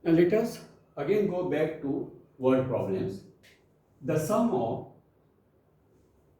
Now let us again go back to word problems. The sum of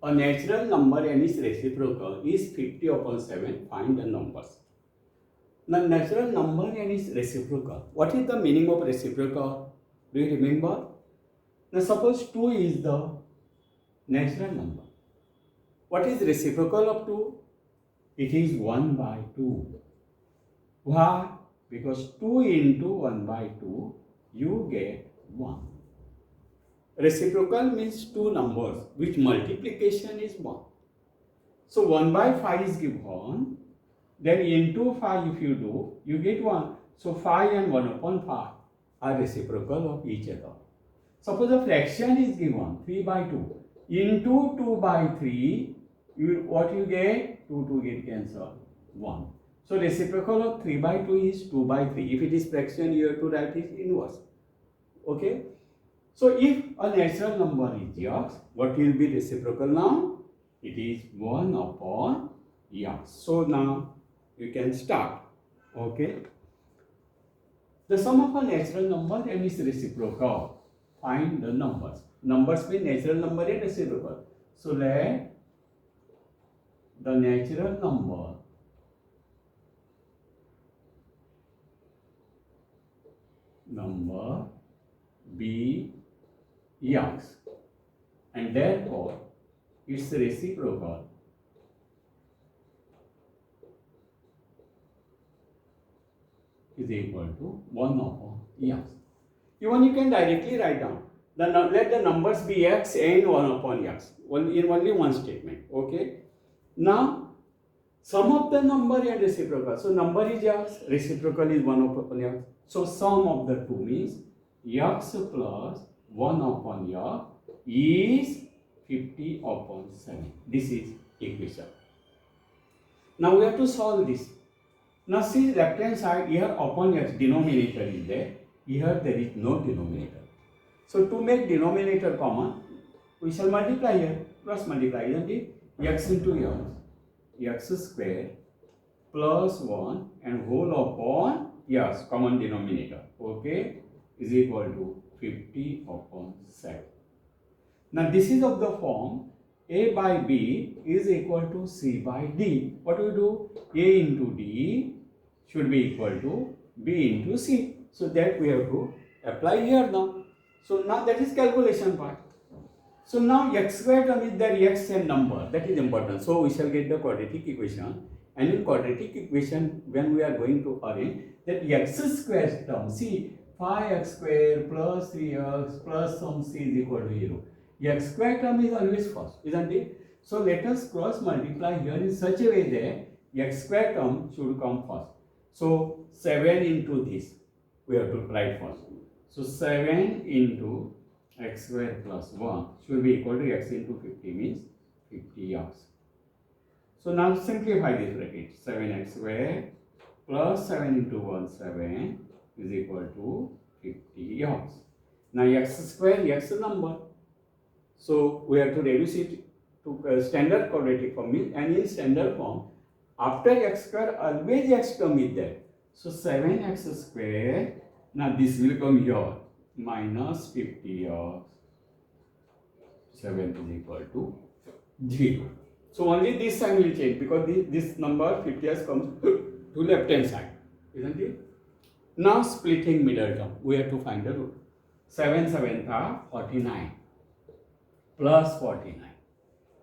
a natural number and its reciprocal is 50 upon 7. Find the numbers. Now natural number and its reciprocal. What is the meaning of reciprocal? Do you remember? Now suppose 2 is the natural number. What is reciprocal of 2? It is 1 by 2. Why? Because 2 into 1 by 2, you get 1. Reciprocal means two numbers which multiplication is 1. So 1 by 5 is given, then into 5 if you do, you get 1. So 5 and 1 upon 5 are reciprocal of each other. Suppose a fraction is given, 3 by 2. Into 2 by 3, what you get? 2 get cancelled, 1. So reciprocal of 3 by 2 is 2 by 3. If it is fraction, you have to write it inverse. Okay? So if a natural number is x, what will be reciprocal now? It is 1 upon x. So now you can start. Okay? The sum of a natural number and its reciprocal. Find the numbers. Numbers mean natural number and reciprocal. So let the natural number be x, and therefore its reciprocal is equal to 1 upon x. Even you can directly write down. Let the numbers be x and 1 upon x in only one statement. Okay. Now, sum of the number and reciprocal. So, number is x, reciprocal is 1 upon x. So, sum of the two means x plus 1 upon x is 50 upon 7. This is equation. Now, we have to solve this. Now, see left hand side, here upon x denominator is there. Here there is no denominator. So, to make denominator common, we shall multiply here, cross multiply, isn't it? X into x square plus 1 and whole upon x, common denominator, okay, is equal to 50 upon 7. Now, this is of the form a by b is equal to c by d. What do we do? A into d should be equal to b into c. So, that we have to apply here now. So, now that is calculation part. So, now x square term is there, x and number, that is important. So, we shall get the quadratic equation, and in quadratic equation when we are going to arrange that x square term, see 5x square plus 3x plus some c is equal to 0. X square term is always first, isn't it? So, let us cross multiply here in such a way that x square term should come first. So, 7 into this we have to write first. So, 7 into x square plus 1 should be equal to x into 50 means 50x. So, now simplify this bracket. 7x square plus 7 into 1, 7 is equal to 50x. Now, x square, x number. So, we have to reduce it to standard quadratic form, and in standard form, after x square, always x term is there. So, 7x square, now this will come here, minus 50x, 7 is equal to 0. So, only this sign will change because this number 50x comes to left hand side, isn't it? Now, splitting middle term, we have to find the root. 7 7 are 49 plus 49,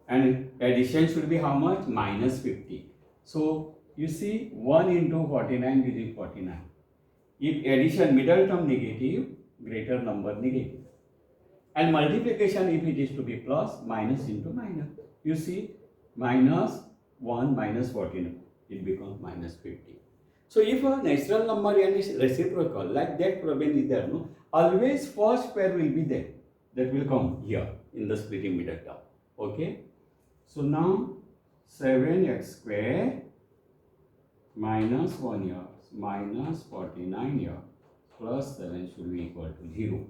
and addition should be how much? Minus 50. So, you see 1 into 49 is 49. If addition middle term negative, greater number negative. And multiplication, if it is to be plus, minus into minus. You see minus 1 minus 49, it becomes minus 50. So, if a natural number and is reciprocal, like that problem is there, no? Always first pair will be there. That will come here in the splitting middle term. Okay. So, now 7x square minus 1x minus 49x plus 7 should be equal to 0.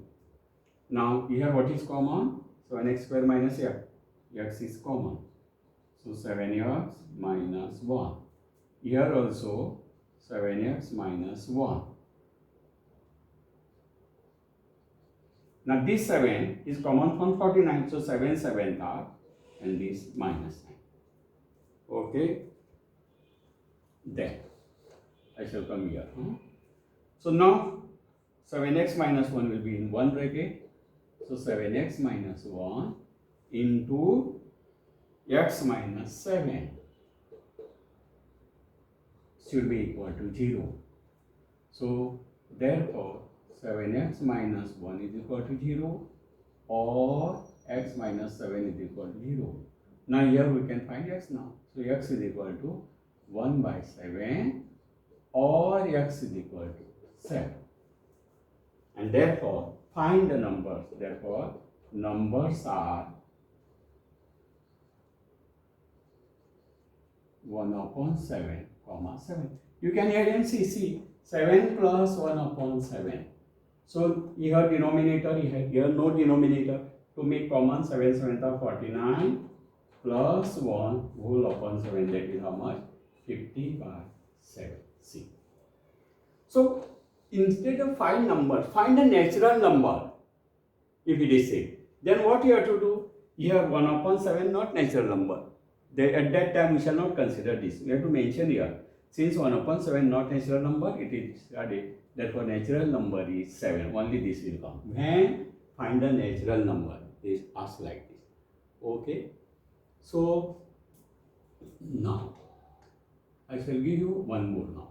Now, here what is common? 7x square minus x is common. So, 7x minus 1. Here also 7x minus 1. Now this 7 is common from 49, so 7 7 are, and this minus 9. Okay, then I shall come here. So now 7x minus 1 will be in one bracket. So 7x minus 1 into x minus 7 should be equal to 0. So therefore 7x minus 1 is equal to 0, or x minus 7 is equal to 0. Now here we can find x now. So x is equal to 1 by 7, or x is equal to 7. And therefore find the numbers. Therefore numbers are 1 upon 7, comma 7. You can add and see 7 plus 1 upon 7. So here denominator, here no denominator. To make common, 7 7 are 49 plus 1 whole upon 7, that is how much? 50 by 7. See. So instead of find number, find a natural number. If it is said, then what you have to do? Here 1 upon 7 not natural number. At that time we shall not consider this. We have to mention here. Since 1 upon 7 not natural number, it is added. Therefore natural number is 7. Only this will come. When find a natural number, is asked like this. Okay. So now I shall give you one more now.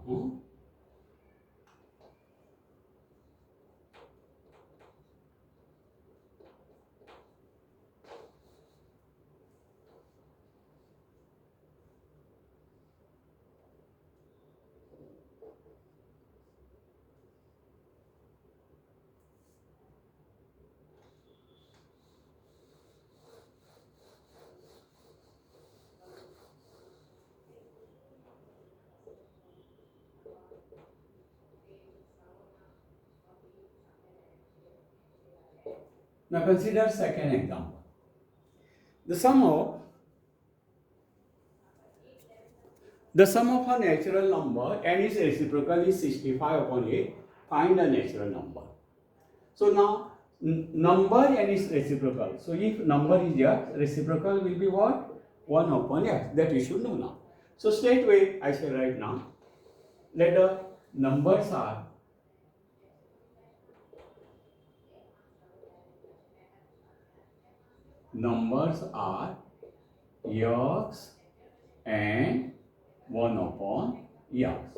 Now consider second example. The sum of a natural number and its reciprocal is 65 upon 8. Find a natural number. So now number and its reciprocal. So if number is x, reciprocal will be what? 1 upon x. That you should know now. So straightway I shall write now. Let the numbers are x and 1 upon x.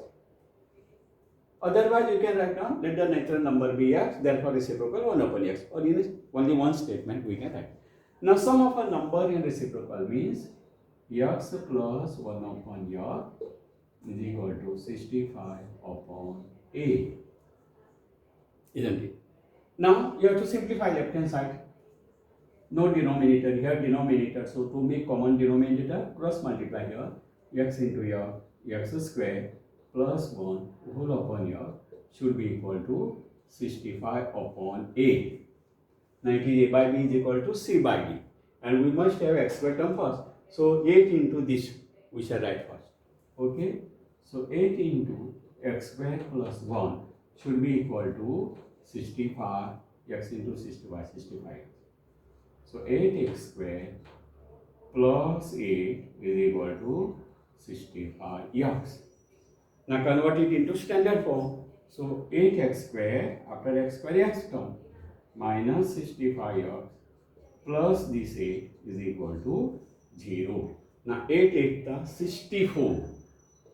Otherwise you can write down, let the natural number be x, therefore reciprocal 1 upon x. Or in only one statement we can write. Now sum of a number in reciprocal means x plus 1 upon x is equal to 65 upon 8. Isn't it? Now you have to simplify left hand side. No denominator, here denominator. So to make common denominator, cross multiply here. X into x square plus 1 whole upon x should be equal to 65 upon 8. 90 A by B is equal to C by D. And we must have x square term first. So 8 into this we shall write first. Okay. So 8 into x square plus 1 should be equal to 65, x into 65, 65. So 8x square plus 8 is equal to 65x. Now convert it into standard form. So 8x square, after x square x term, minus 65x plus this 8 is equal to 0. Now 8 8 64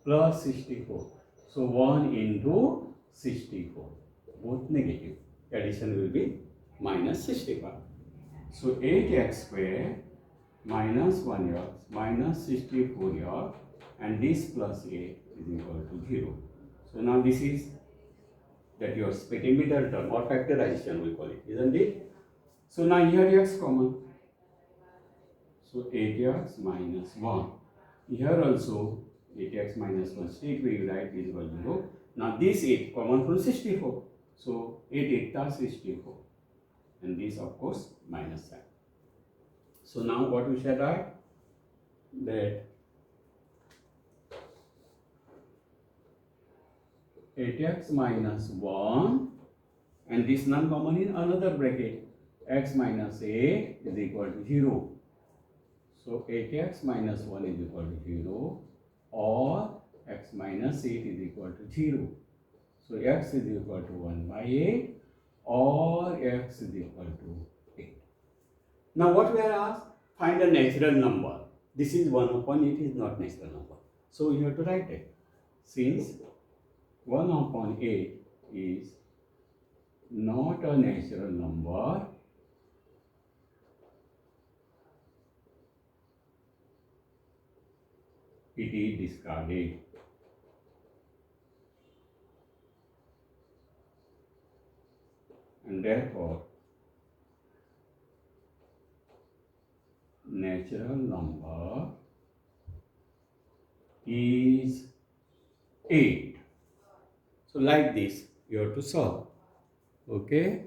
plus 64. So 1 into 64. Both negative. Addition will be minus 65. So 8x square minus 1x minus 64x and this plus 8 is equal to 0. So now this is that your splitting middle term or factorization we call it, isn't it? So now here x common. So 8x minus 1. Here also 8x minus 1 straight we write is equal to 0. Now this 8 common from 64. So 8 8 64. And this of course minus sign. So now what we shall write? That 8x minus 1 and this non-common in another bracket. x minus 8 is equal to 0. So 8x minus 1 is equal to 0, or x minus 8 is equal to 0. So x is equal to 1 by 8, or x is equal to 8. Now what we are asked? Find a natural number. This is 1 upon 8 is not natural number. So you have to write it. Since 1 upon 8 is not a natural number, it is discarded. And therefore, natural number is 8. So like this, you have to solve. Okay.